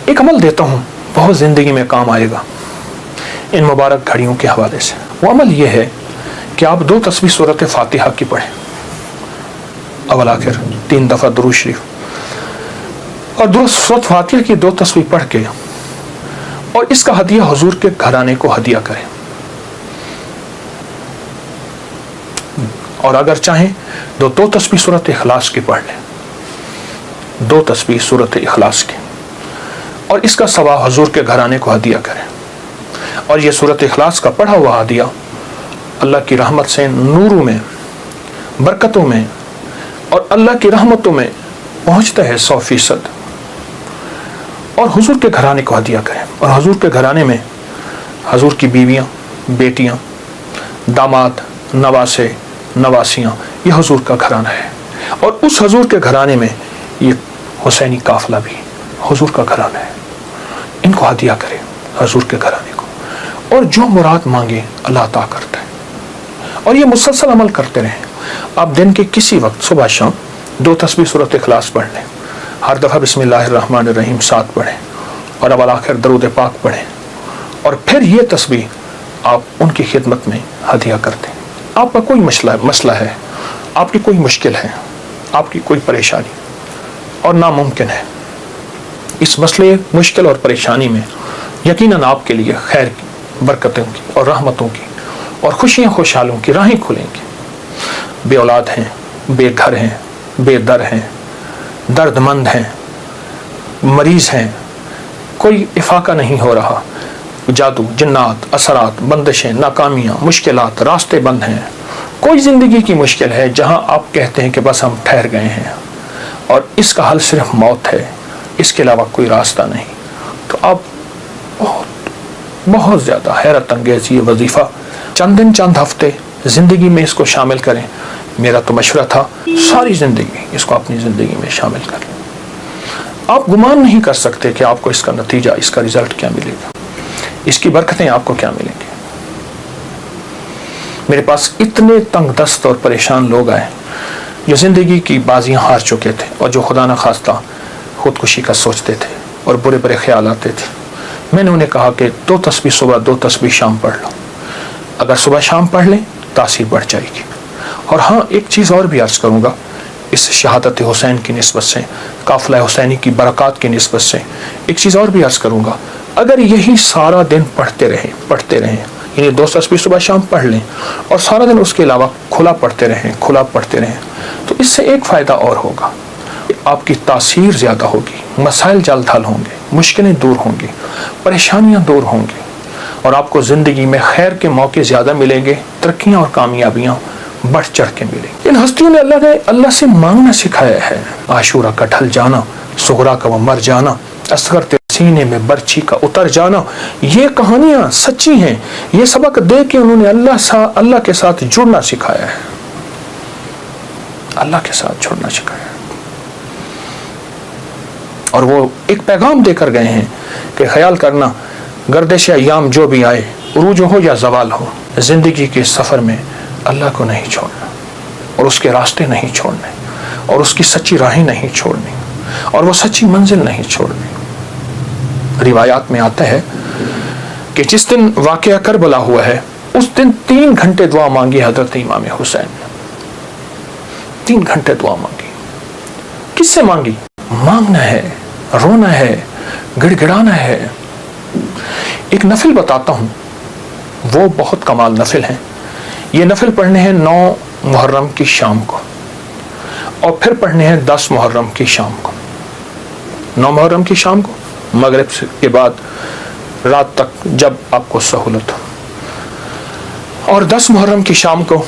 ایک عمل دیتا ہوں بہت زندگی میں کام آئے گا ان مبارک گھڑیوں کے حوالے سے. وہ عمل یہ ہے کہ آپ 2 تسبیح سورۃ فاتحہ کی پڑھیں اول آخر 3 دفعہ درود شریف, اور سورۃ فاتحہ کی 2 تسبیح پڑھ کے اور اس کا ہدیہ حضور کے گھرانے کو ہدیہ کریں. اور اگر چاہیں 2 تسبیح سورۃ اخلاص کی پڑھ لیں, 2 تسبیح سورۃ اخلاص کی, اور اس کا ثواب حضور کے گھرانے کو ہدیہ کریں. اور یہ سورۃ اخلاص کا پڑھا ہوا ہدیہ اللہ کی رحمت سے نوروں میں, برکتوں میں اور اللہ کی رحمتوں میں پہنچتا ہے 100%. اور حضور کے گھرانے کو ہدیہ کریں. اور حضور کے گھرانے میں حضور کی بیویاں, بیٹیاں, داماد, نواسے, نواسیاں, یہ حضور کا گھرانہ ہے. اور اس حضور کے گھرانے میں یہ حسینی قافلہ بھی حضور کا گھرانہ ہے. ان کو ہدیہ کریں حضور کے گھرانے کو, اور جو مراد مانگے اللہ عطا کرتا ہے. اور یہ مسلسل عمل کرتے رہیں. آپ دن کے کسی وقت صبح شام 2 تسبیح سورۃ اخلاص پڑھ لیں, ہر دفعہ بسم اللہ الرحمن الرحیم 7 پڑھیں, اور اول آخر درود پاک پڑھیں, اور پھر یہ تسبیح آپ ان کی خدمت میں ہدیہ کر دیں. آپ کا کوئی مسئلہ ہے, آپ کی کوئی مشکل ہے, آپ کی کوئی پریشانی اور ناممکن ہے, اس مسئلے, مشکل اور پریشانی میں یقیناً آپ کے لیے خیر کی, برکتوں کی اور رحمتوں کی اور خوشیاں خوشحالوں کی راہیں کھلیں گی. بے اولاد ہیں, بے گھر ہیں, بے در ہیں, درد مند ہیں, مریض ہیں, کوئی افاقہ نہیں ہو رہا, جادو, جنات, اثرات, بندشیں, ناکامیاں, مشکلات, راستے بند ہیں, کوئی زندگی کی مشکل ہے جہاں آپ کہتے ہیں کہ بس ہم ٹھہر گئے ہیں اور اس کا حل صرف موت ہے, اس کے علاوہ کوئی راستہ نہیں, تو آپ بہت زیادہ حیرت انگیز یہ وظیفہ چند دن, چند ہفتے زندگی میں اس کو شامل کریں. میرا تو مشورہ تھا ساری زندگی اس کو اپنی زندگی میں شامل کر لیں. آپ گمان نہیں کر سکتے کہ آپ کو اس کا نتیجہ, اس کا رزلٹ کیا ملے گا, اس کی برکتیں آپ کو کیا ملیں گی. میرے پاس اتنے تنگ دست اور پریشان لوگ آئے جو زندگی کی بازیاں ہار چکے تھے اور جو خدا نہ خواستہ خودکشی کا سوچتے تھے اور برے برے خیال آتے تھے. میں نے انہیں کہا کہ 2 تسبیح صبح 2 تسبیح شام پڑھ لو. اگر صبح شام پڑھ لیں تاثیر بڑھ جائے گی. اور ہاں, ایک چیز اور بھی عرض کروں گا اس شہادت حسین کی نسبت سے, قافلہ حسینی کی برکات کی نسبت سے ایک چیز اور بھی عرض کروں گا. اگر یہی سارا دن پڑھتے رہیں یعنی 2 تسبیح صبح شام پڑھ لیں اور سارا دن اس کے علاوہ کھلا پڑھتے رہیں تو اس سے ایک فائدہ اور ہوگا, آپ کی تاثیر زیادہ ہوگی, مسائل جلد حل ہوں گے, مشکلیں دور ہوں گی, پریشانیاں دور ہوں گی, اور آپ کو زندگی میں خیر کے موقع زیادہ ملیں گے, ترقیاں اور کامیابیاں بڑھ چڑھ کے ملیں گی. ان ہستیوں نے اللہ سے مانگنا سکھایا ہے. عاشورہ کا ڈھل جانا, صغرا کا وہ مر جانا, اصغر تیرے سینے میں برچھی کا اتر جانا, یہ کہانیاں سچی ہیں. یہ سبق دے کے انہوں نے اللہ کے ساتھ جڑنا سکھایا ہے, اللہ کے ساتھ جڑنا سکھایا ہے. اور وہ ایک پیغام دے کر گئے ہیں کہ خیال کرنا گردش ایام جو بھی آئے, عروج ہو یا زوال ہو, زندگی کے سفر میں اللہ کو نہیں چھوڑنا اور اس کے راستے نہیں چھوڑنے اور اس کی سچی راہیں نہیں چھوڑنی اور وہ سچی منزل نہیں چھوڑنی. روایات میں آتا ہے کہ جس دن واقعہ کربلا ہوا ہے اس دن 3 گھنٹے دعا مانگی حضرت امام حسین نے. 3 گھنٹے دعا مانگی. کس سے مانگی؟ مانگنا ہے, رونا ہے, گڑ گڑانا ہے. ایک نفل بتاتا ہوں, وہ بہت کمال نفل ہیں. یہ نفل پڑھنے ہیں 9 محرم کی شام کو اور پھر پڑھنے ہیں 10 محرم کی شام کو. 9 محرم کی شام کو مغرب کے بعد رات تک جب آپ کو سہولت ہو, اور 10 محرم کی شام کو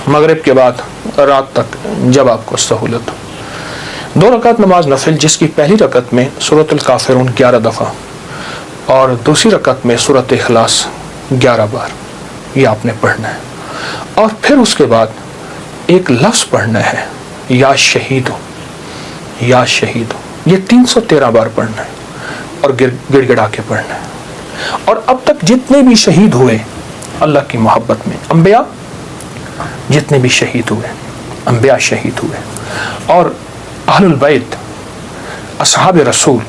مغرب کے بعد رات تک جب آپ کو سہولت ہو. 2 رکعت نماز نفل, جس کی پہلی رکعت میں سورۃ الکافرون 11 دفعہ اور دوسری رکعت میں سورۃ اخلاص 11 بار, یہ آپ نے پڑھنا ہے. اور پھر اس کے بعد ایک لفظ پڑھنا ہے, یا شہید ہو, یا شہید ہو. یہ 313 بار پڑھنا ہے اور گڑ گڑا کے پڑھنا ہے. اور اب تک جتنے بھی شہید ہوئے اللہ کی محبت میں, انبیاء جتنے بھی شہید ہوئے, انبیاء شہید ہوئے, اور اہل البیت, اصحاب رسول,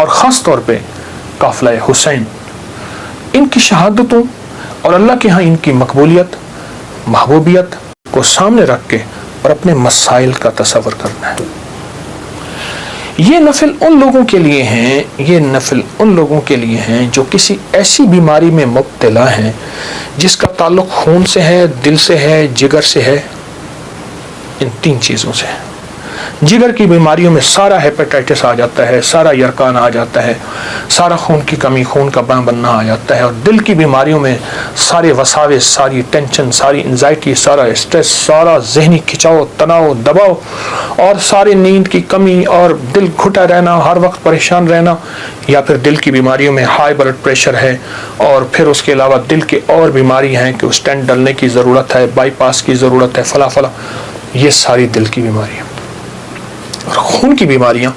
اور خاص طور پہ قافلہ حسین، ان کی شہادتوں اور اللہ کے ہاں ان کی مقبولیت، محبوبیت کو سامنے رکھ کے اور اپنے مسائل کا تصور کرنا ہے۔ یہ نفل ان لوگوں کے لیے ہیں، یہ نفل ان لوگوں کے لیے ہیں جو کسی ایسی بیماری میں مبتلا ہیں جس کا تعلق خون سے ہے، دل سے ہے، جگر سے ہے، ان تین چیزوں سے ہے۔ جگر کی بیماریوں میں سارا ہیپیٹائٹس آ جاتا ہے، سارا یرکان آ جاتا ہے، سارا خون کی کمی، خون کا بننا آ جاتا ہے، اور دل کی بیماریوں میں سارے وساوس، ساری ٹینشن، ساری انزائٹی، سارا اسٹریس، سارا ذہنی کھچاؤ، تناؤ، دباؤ، اور ساری نیند کی کمی اور دل گھٹا رہنا، ہر وقت پریشان رہنا، یا پھر دل کی بیماریوں میں ہائی بلڈ پریشر ہے، اور پھر اس کے علاوہ دل کے اور بیماری ہیں کہ اسٹینٹ ڈلنے کی ضرورت ہے، بائی پاس کی ضرورت ہے، فلاں فلاں، یہ ساری دل کی بیماریاں۔ اور خون کی بیماریاں،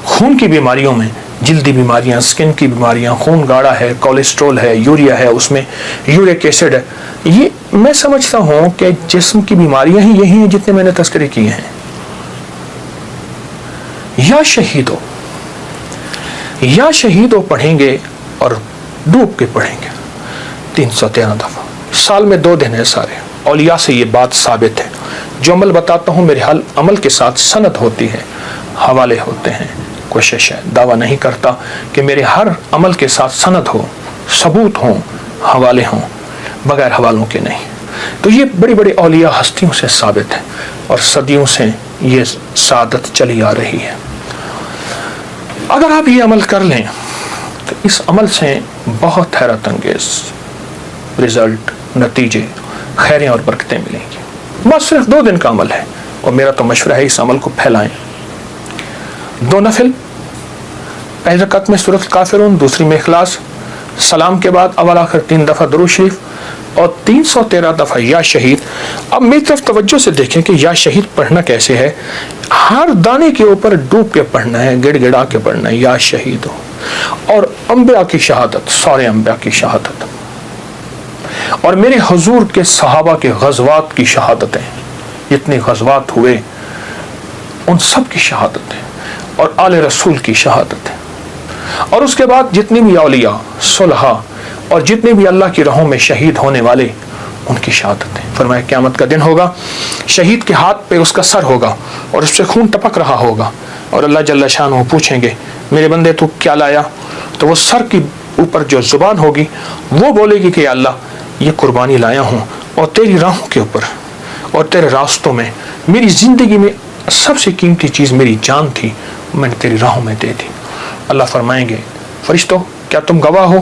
خون کی بیماریوں میں جلدی بیماریاں، سکن کی بیماریاں، خون گاڑھا ہے، کولیسٹرول ہے، یوریا ہے، اس میں یورک ایسڈ ہے، یہ میں سمجھتا ہوں کہ جسم کی بیماریاں ہی یہی ہیں جتنے میں نے تذکرے کیے ہیں۔ یا شہیدو، یا شہیدو پڑھیں گے اور ڈوب کے پڑھیں گے 313 دفعہ، سال میں 2 دن ہے سارے۔ اولیاء سے یہ بات ثابت ہے، جو عمل بتاتا ہوں میرے عمل کے ساتھ سند ہوتی ہے، حوالے ہوتے ہیں۔ کوشش ہے، دعویٰ نہیں کرتا کہ میرے ہر عمل کے ساتھ سند ہو، ثبوت ہوں، حوالے ہوں، بغیر حوالوں کے نہیں۔ تو یہ بڑی بڑی اولیاء ہستیوں سے ثابت ہے، اور صدیوں سے یہ سعادت چلی آ رہی ہے۔ اگر آپ یہ عمل کر لیں تو اس عمل سے بہت حیرت انگیز رزلٹ، نتیجے، خیریں اور برکتیں ملیں گی۔ بس صرف 2 دن کا عمل ہے، اور میرا تو مشورہ ہے اس عمل کو پھیلائیں۔ 2 نفل، پہلی رکعت میں سورۃ الکافرون، دوسری میں اخلاص، سلام کے بعد اول آخر 3 دفعہ درود شریف، اور 313 دفعہ یا شہید۔ اب میری طرف توجہ سے دیکھیں کہ یا شہید پڑھنا کیسے ہے۔ ہر دانے کے اوپر ڈوب کے پڑھنا ہے، گڑ گڑا کے پڑھنا ہے، یا شہید ہو۔ اور انبیاء کی شہادت، سارے انبیاء کی شہادت، اور میرے حضور کے صحابہ کے غزوات کی شہادتیں، جتنے غزوات ہوئے ان سب کی شہادتیں، اور آل رسول کی شہادتیں، اور اس کے بعد جتنی بھی اولیاء، صلحاء، اور جتنے بھی اللہ کی راہوں میں شہید ہونے والے، ان کی شہادتیں۔ فرمایا قیامت کا دن ہوگا، شہید کے ہاتھ پہ اس کا سر ہوگا، اور اس سے خون ٹپک رہا ہوگا، اور اللہ جل شانہ پوچھیں گے میرے بندے تو کیا لایا؟ تو وہ سر کی اوپر جو زبان ہوگی وہ بولے گی کہ یا اللہ یہ قربانی لایا ہوں، اور تیری راہوں کے اوپر اور تیرے راستوں میں، میری زندگی میں سب سے قیمتی چیز میری جان تھی، میں نے تیری راہوں میں دے دی۔ اللہ فرمائیں گے فرشتوں کیا تم گواہ ہو؟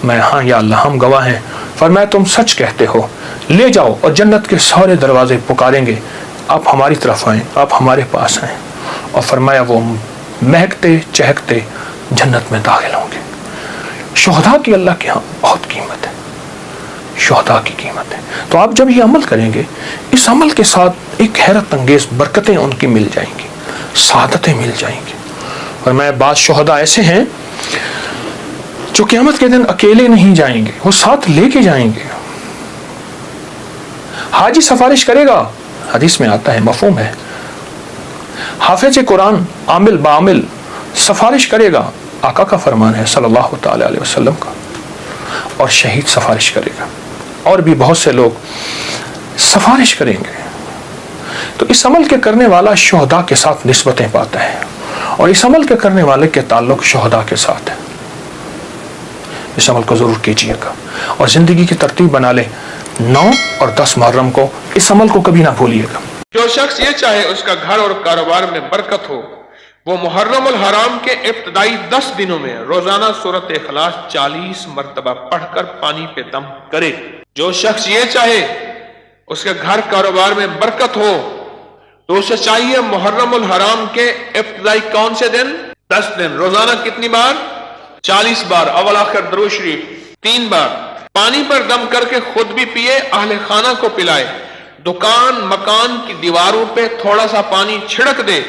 میں ہاں یا اللہ ہم گواہ ہیں۔ فرمایا تم سچ کہتے ہو، لے جاؤ، اور جنت کے سارے دروازے پکاریں گے آپ ہماری طرف آئیں، آپ ہمارے پاس آئیں، اور فرمایا وہ مہکتے چہکتے جنت میں داخل ہوں گے۔ شہداء کی اللہ کے ہاں بہت قیمت ہے، شہداء کی قیمت ہے۔ تو آپ جب یہ عمل کریں گے، اس عمل کے ساتھ ایک حیرت انگیز برکتیں ان کی مل جائیں گی، سعادتیں مل جائیں گی۔ اور میں بعض شہداء ایسے ہیں جو قیامت کے دن اکیلے نہیں جائیں گے، وہ ساتھ لے کے جائیں گے۔ حاجی سفارش کرے گا، حدیث میں آتا ہے، مفہوم ہے۔ حافظ قرآن عامل بعامل سفارش کرے گا، آقا کا فرمان ہے صلی اللہ تعالی علیہ وسلم کا، اور شہید سفارش کرے گا، اور بھی بہت سے لوگ سفارش کریں گے۔ تو اس عمل کے کرنے والا شہداء کے ساتھ نسبتیں پاتا ہے، اور اس عمل کے کرنے والے کے تعلق شہداء کے ساتھ ہے۔ اس عمل کو ضرور کیجیے گا، اور زندگی کی ترتیب بنا لے۔ 9 اور 10 محرم کو اس عمل کو کبھی نہ بھولیے گا۔ جو شخص یہ چاہے اس کا گھر اور کاروبار میں برکت ہو، وہ محرم الحرام کے ابتدائی 10 دنوں میں روزانہ سورۃ اخلاص 40 مرتبہ پڑھ کر پانی پہ دم کرے۔ جو شخص یہ چاہے اس کے گھر کاروبار میں برکت ہو، تو اسے چاہیے محرم الحرام کے ابتدائی کون سے دن؟ 10 دن، روزانہ کتنی بار؟ 40 بار، اول آخر درود شریف 3 بار، پانی پر دم کر کے خود بھی پیے، اہل خانہ کو پلائے، دکان مکان کی دیواروں پہ تھوڑا سا پانی چھڑک دے،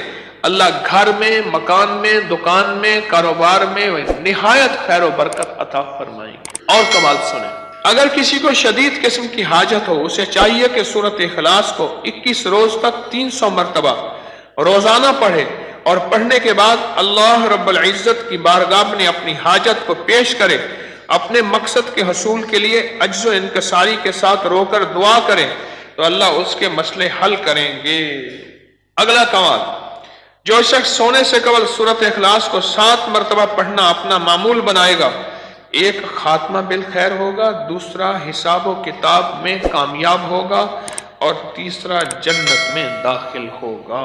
اللہ گھر میں، مکان میں، دکان میں، کاروبار میں نہایت خیر و برکت عطا فرمائیں گے۔ اور کمال سنیں، اگر کسی کو شدید قسم کی حاجت ہو، اسے چاہیے کہ سورۃ اخلاص کو 21 روز تک 300 مرتبہ روزانہ پڑھے، اور پڑھنے کے بعد اللہ رب العزت کی بارگاہ میں اپنی حاجت کو پیش کرے، اپنے مقصد کے حصول کے لیے عجز و انکساری کے ساتھ رو کر دعا کرے تو اللہ اس کے مسئلے حل کریں گے۔ اگلا کمال، جو شخص سونے سے قبل سورۃ اخلاص کو 7 مرتبہ پڑھنا اپنا معمول بنائے گا، ایک خاتمہ بالخیر ہوگا، دوسرا حساب و کتاب میں کامیاب ہوگا، اور تیسرا جنت میں داخل ہوگا۔